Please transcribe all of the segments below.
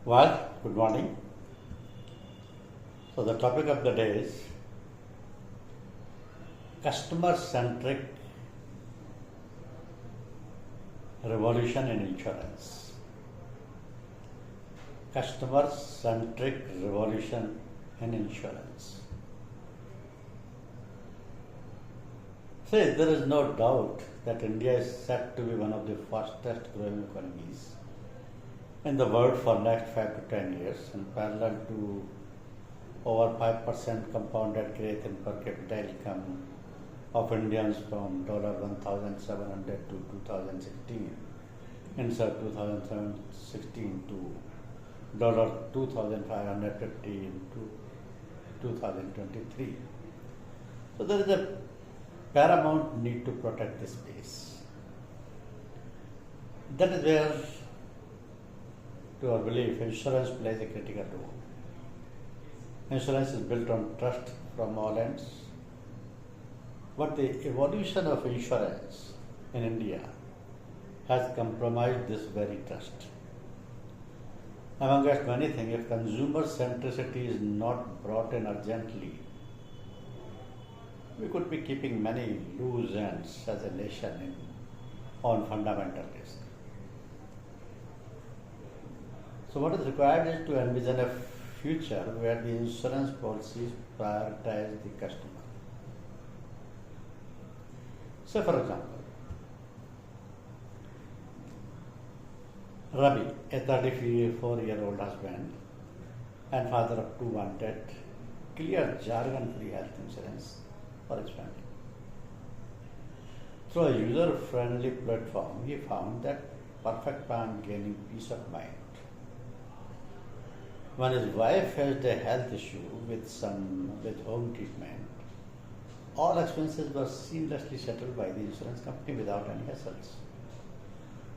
Well, good morning. So, the topic of the day is customer centric revolution in insurance. Customer centric revolution in insurance. See, there is no doubt that India is set to be one of the fastest growing economies in the world for next 5 to 10 years, in parallel to over 5% compounded growth in per capita income of Indians from $1,700 to 2016, insert 2016 to $2,550 to 2023. So there is a paramount need to protect this base. That is where, to our belief, insurance plays a critical role. Insurance is built on trust from all ends, but the evolution of insurance in India has compromised this very trust. Amongst many things, if consumer centricity is not brought in urgently, we could be keeping many loose ends as a nation on fundamental risk. So what is required is to envision a future where the insurance policies prioritize the customer. So for example, Ravi, a 34-year-old husband and father of two, wanted clear jargon-free health insurance for his family. Through a user-friendly platform, he found that perfect plan gaining peace of mind. When his wife faced a health issue with home treatment, all expenses were seamlessly settled by the insurance company without any hassles.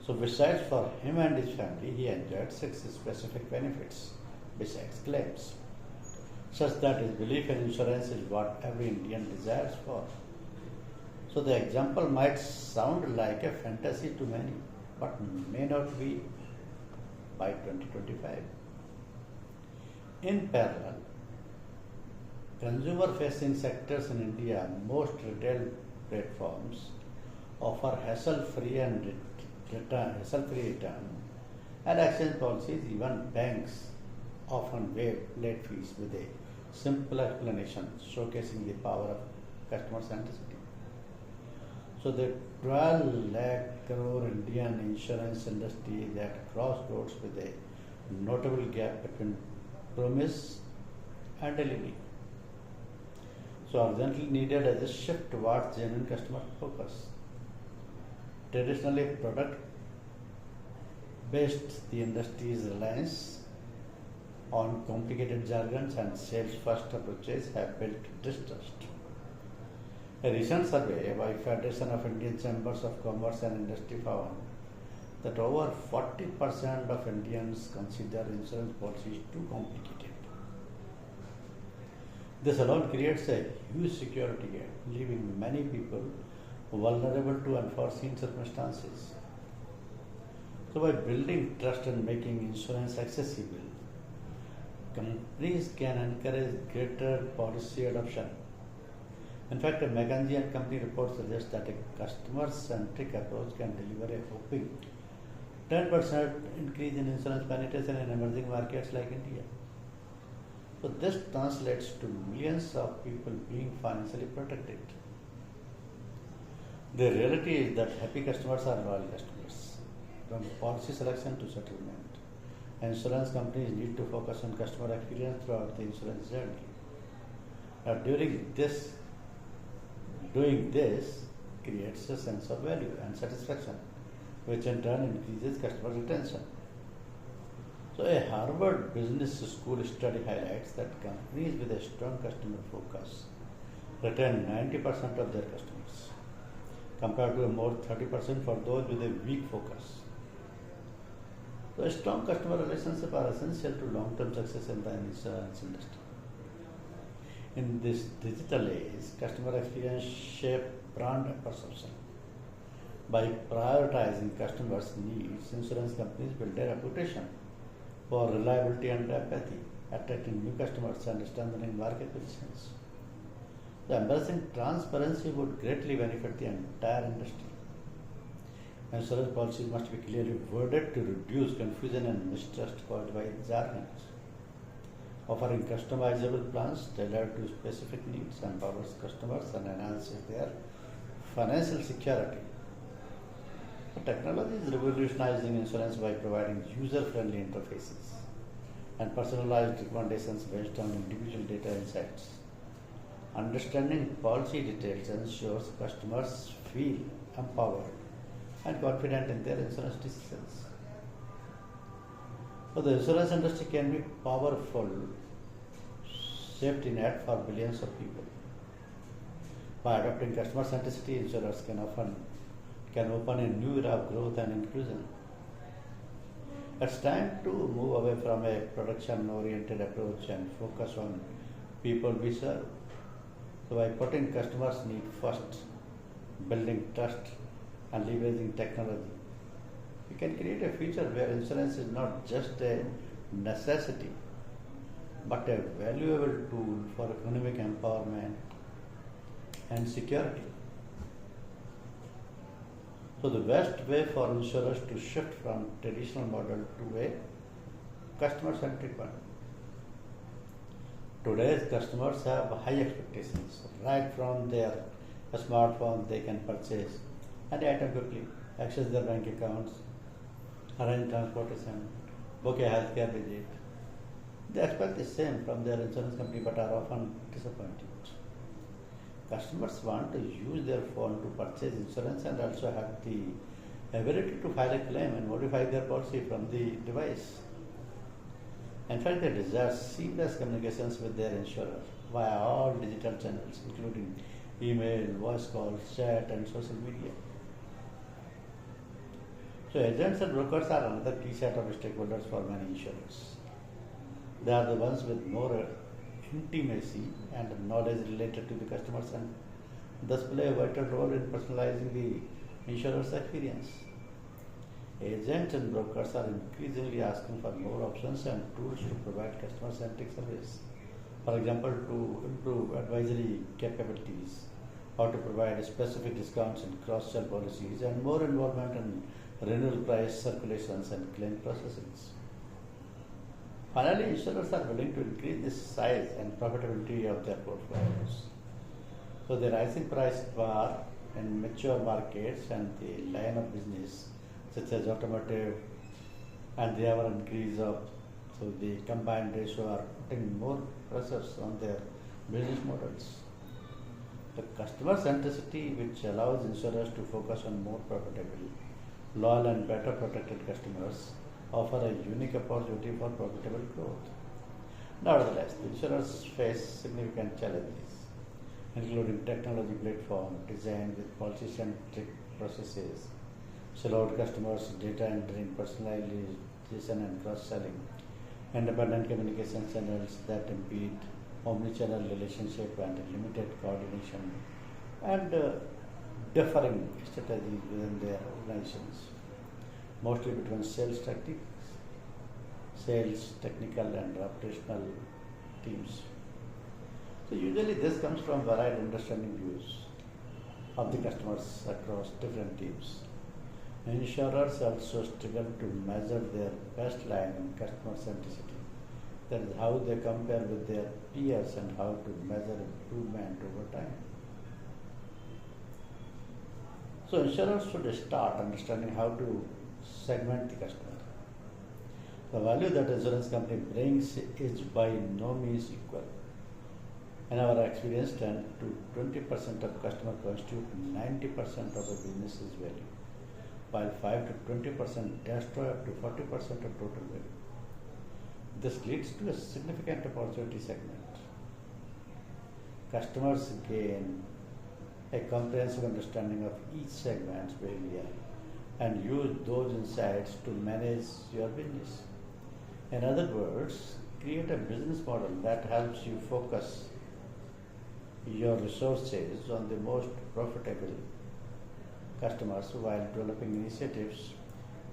So besides for him and his family, he enjoyed 6 specific benefits besides claims, such that his belief in insurance is what every Indian desires for. So the example might sound like a fantasy to many, but may not be by 2025. In parallel, consumer-facing sectors in India, most retail platforms offer hassle-free return and exchange policies. Even banks often waive late fees with a simple explanation showcasing the power of customer centricity. So the 12 lakh crore Indian insurance industry is at crossroads with a notable gap between promise and delivery. So urgently needed as a shift towards genuine customer focus. Traditionally product based, the industry's reliance on complicated jargons and sales first approaches have built distrust. A recent survey by Federation of Indian Chambers of Commerce and Industry found that over 40% of Indians consider insurance policies too complicated. This alone creates a huge security gap, leaving many people vulnerable to unforeseen circumstances. So by building trust and making insurance accessible, companies can encourage greater policy adoption. In fact, a McKinsey and Company report suggests that a customer-centric approach can deliver a whopping 10% increase in insurance penetration in emerging markets like India. So this translates to millions of people being financially protected. The reality is that happy customers are loyal customers. From policy selection to settlement, insurance companies need to focus on customer experience throughout the insurance journey. Now, doing this creates a sense of value and satisfaction, which in turn increases customer retention. So a Harvard Business School study highlights that companies with a strong customer focus retain 90% of their customers, compared to a more 30% for those with a weak focus. So a strong customer relationships are essential to long-term success in the insurance industry. In this digital age, customer experience shape brand perception. By prioritizing customers' needs, insurance companies build a reputation for reliability and empathy, attracting new customers and strengthening market positions. The embracing transparency would greatly benefit the entire industry. Insurance policies must be clearly worded to reduce confusion and mistrust caused by jargon. Offering customizable plans tailored to specific needs empowers customers and enhances their financial security. Technology is revolutionizing insurance by providing user-friendly interfaces and personalized recommendations based on individual data insights. Understanding policy details ensures customers feel empowered and confident in their insurance decisions. So the insurance industry can be powerful safety net for billions of people. By adopting customer centricity, insurers can open a new era of growth and inclusion. It's time to move away from a production-oriented approach and focus on people we serve. So by putting customers' need first, building trust, and leveraging technology, we can create a future where insurance is not just a necessity, but a valuable tool for economic empowerment and security. So the best way for insurers to shift from traditional model to a customer-centric one. Today's customers have high expectations. Right from their smartphone, they can purchase any item quickly, access their bank accounts, arrange transportation, book a healthcare visit. They expect the same from their insurance company but are often disappointed. Customers want to use their phone to purchase insurance and also have the ability to file a claim and modify their policy from the device. In fact, they desire seamless communications with their insurer via all digital channels, including email, voice calls, chat, and social media. So agents and brokers are another key set of stakeholders for many insurers. They are the ones with more intimacy and knowledge related to the customers and thus play a vital role in personalizing the insurer's experience. Agents and brokers are increasingly asking for more options and tools to provide customer-centric service. For example, to improve advisory capabilities, how to provide specific discounts in cross-sell policies, and more involvement in renewal price circulations and claim processings. Finally, insurers are willing to increase the size and profitability of their portfolios. So the rising price bar in mature markets and the line of business such as automotive and the ever increase of the combined ratio are putting more pressures on their business models. The customer centricity, which allows insurers to focus on more profitable, loyal and better protected customers, offer a unique opportunity for profitable growth. Nevertheless, the insurers face significant challenges, including technology platform designed with policy-centric processes, slowed customers' data entering, personalization and cross-selling, independent communication channels that impede omni-channel relationship and limited coordination, and differing strategies within their organizations, mostly between sales tactics, sales, technical and operational teams. So usually this comes from varied understanding views of the customers across different teams. Insurers also struggle to measure their baseline in customer centricity. That is how they compare with their peers and how to measure improvement over time. So insurers should start understanding how to segment the customer. The value that insurance company brings is by no means equal. In our experience, 10 to 20% of customer constitute 90% of a business's value, while 5 to 20% destroy up to 40% of total value. This leads to a significant opportunity segment. Customers gain a comprehensive understanding of each segment's behavior and use those insights to manage your business. In other words, create a business model that helps you focus your resources on the most profitable customers while developing initiatives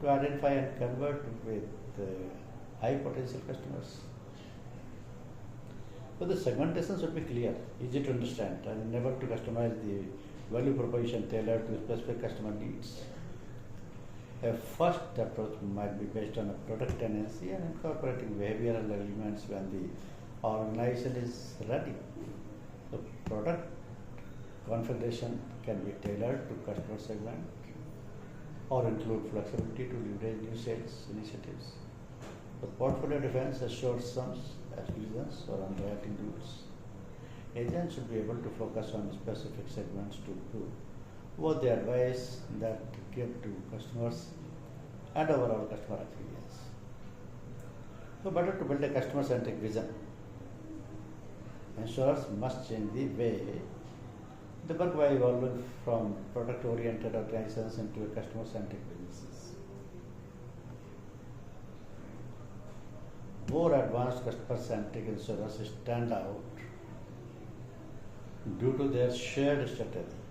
to identify and convert with high potential customers. So the segmentation should be clear, easy to understand, and enable to customize the value proposition tailored to specific customer needs. A first approach might be based on a product tendency and incorporating behavioral elements when the organization is ready. The product configuration can be tailored to customer segment or include flexibility to leverage new sales initiatives. The portfolio defense assures sums, exclusions, or underwriting rules. Agents should be able to focus on specific segments to improve both the advice that give to customers and overall customer experience. So, better to build a customer-centric vision. Insurers must change the way they work by evolving from product-oriented organizations into a customer-centric businesses. More advanced customer-centric insurers stand out due to their shared strategy.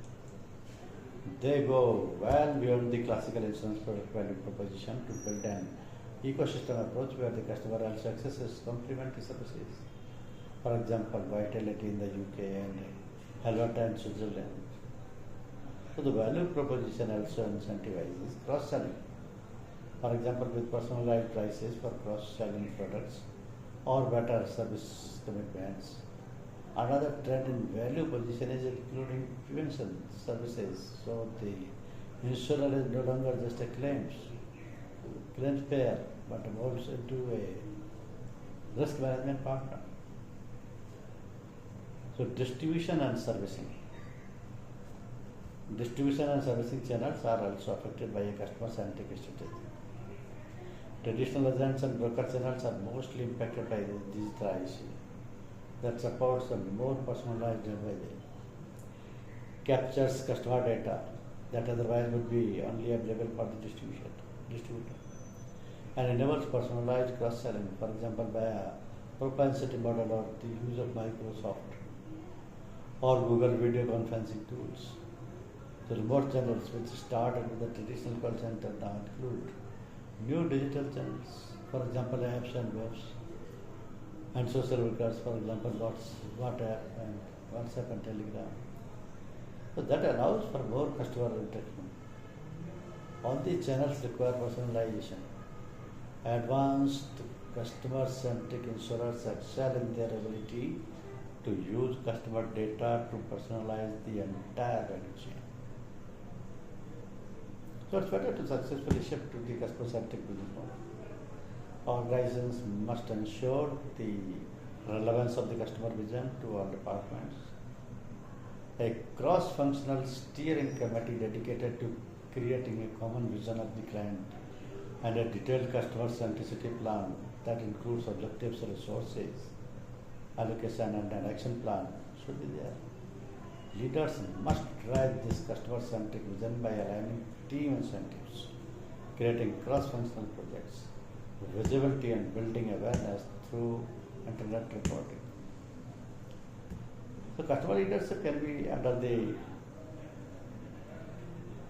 They go well beyond the classical insurance product value proposition to build an ecosystem approach where the customer also accesses complementary services. For example, Vitality in the UK and Helvetia in Switzerland. So the value proposition also incentivizes cross-selling. For example, with personalized prices for cross-selling products or better service commitments. Another trend in value position is including prevention services. So the insurer is no longer just a claims payer, but evolves into a risk management partner. So distribution and servicing. Distribution and servicing channels are also affected by a customer-centric strategy. Traditional agents and broker channels are mostly impacted by the digitization that supports a more personalized advisory, captures customer data that otherwise would be only available for the distributor, and enables personalized cross-selling, for example, by a propensity model or the use of Microsoft or Google video conferencing tools. The remote channels which started with the traditional call center now include new digital channels, for example, apps and webs, and social workers, for example, WhatsApp and Telegram. So that allows for more customer interaction. All these channels require personalization. Advanced customer-centric insurers excel in their ability to use customer data to personalize the entire value chain. So it's better to successfully shift to the customer-centric business model. Organizations must ensure the relevance of the customer vision to all departments. A cross-functional steering committee dedicated to creating a common vision of the client and a detailed customer centricity plan that includes objectives, resources, allocation and an action plan should be there. Leaders must drive this customer-centric vision by aligning team incentives, creating cross-functional projects, visibility and building awareness through internet reporting. So customer leadership can be under the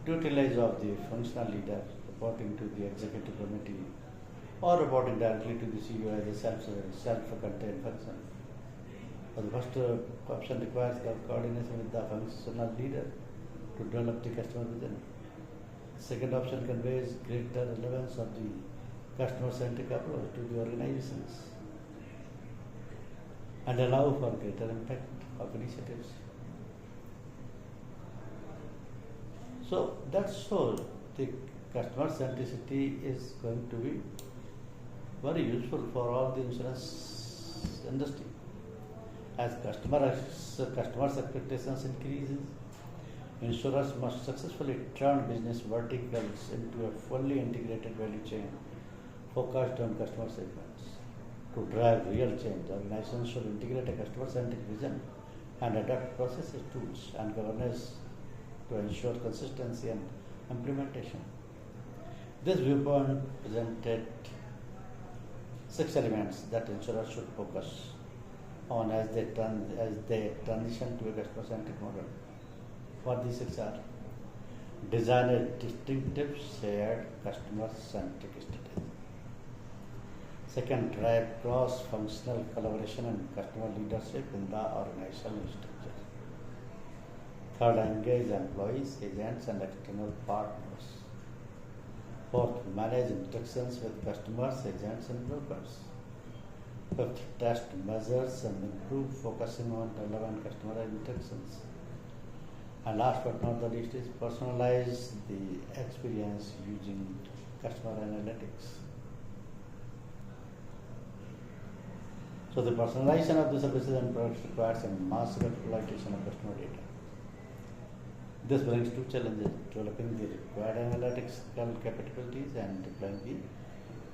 tutelage of the functional leader reporting to the executive committee or reporting directly to the CEO as a self-contained function. So the first option requires coordination with the functional leader to develop the customer vision. Second option conveys greater relevance of the customer-centric approach to the organizations and allow for greater impact of initiatives. So that's all. The customer centricity is going to be very useful for all the insurance industry. As customers' expectations increases, insurers must successfully turn business verticals into a fully integrated value chain focused on customer segments. To drive real change, organizations should integrate a customer-centric vision and adapt processes, tools, and governance to ensure consistency and implementation. This viewpoint presented 6 elements that insurers should focus on as they transition to a customer-centric model. What these 6 are: design a distinctive shared customer-centric strategy. Second, drive cross-functional collaboration and customer leadership in the organizational structure. Third, engage employees, agents, and external partners. Fourth, manage interactions with customers, agents, and brokers. Fifth, test measures and improve, focusing on relevant customer interactions. And last but not the least is personalize the experience using customer analytics. So the personalization of the services and products requires a massive exploitation of customer data. This brings two challenges: developing the required analytical capabilities and deploying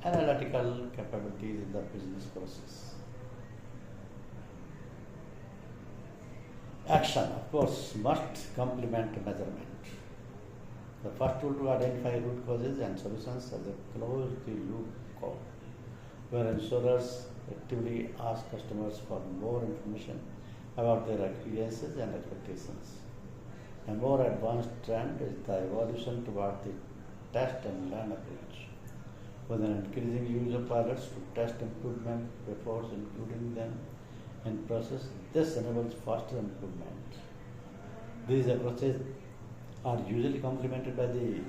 the analytical capabilities in the business process. Action, of course, must complement measurement. The first tool to identify root causes and solutions is a closed-loop call, where insurers actively ask customers for more information about their experiences and expectations. A more advanced trend is the evolution toward the test and learn approach, with an increasing use of pilots to test improvement before including them in process. This enables faster improvement. These approaches are usually complemented by the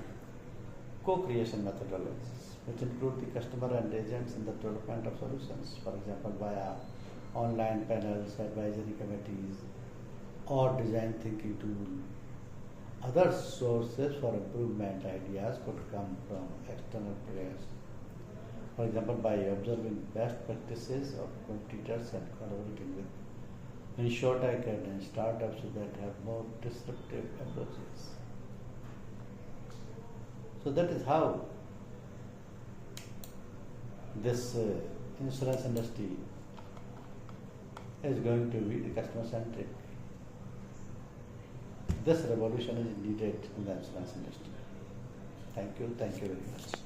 co-creation methodologies, which include the customer and agents in the development of solutions, for example, via online panels, advisory committees, or design thinking tools. Other sources for improvement ideas could come from external players, for example, by observing best practices of competitors and collaborating with InsurTech and startups that have more disruptive approaches. So that is how this insurance industry is going to be the customer centric. This revolution is needed in the insurance industry. Thank you very much.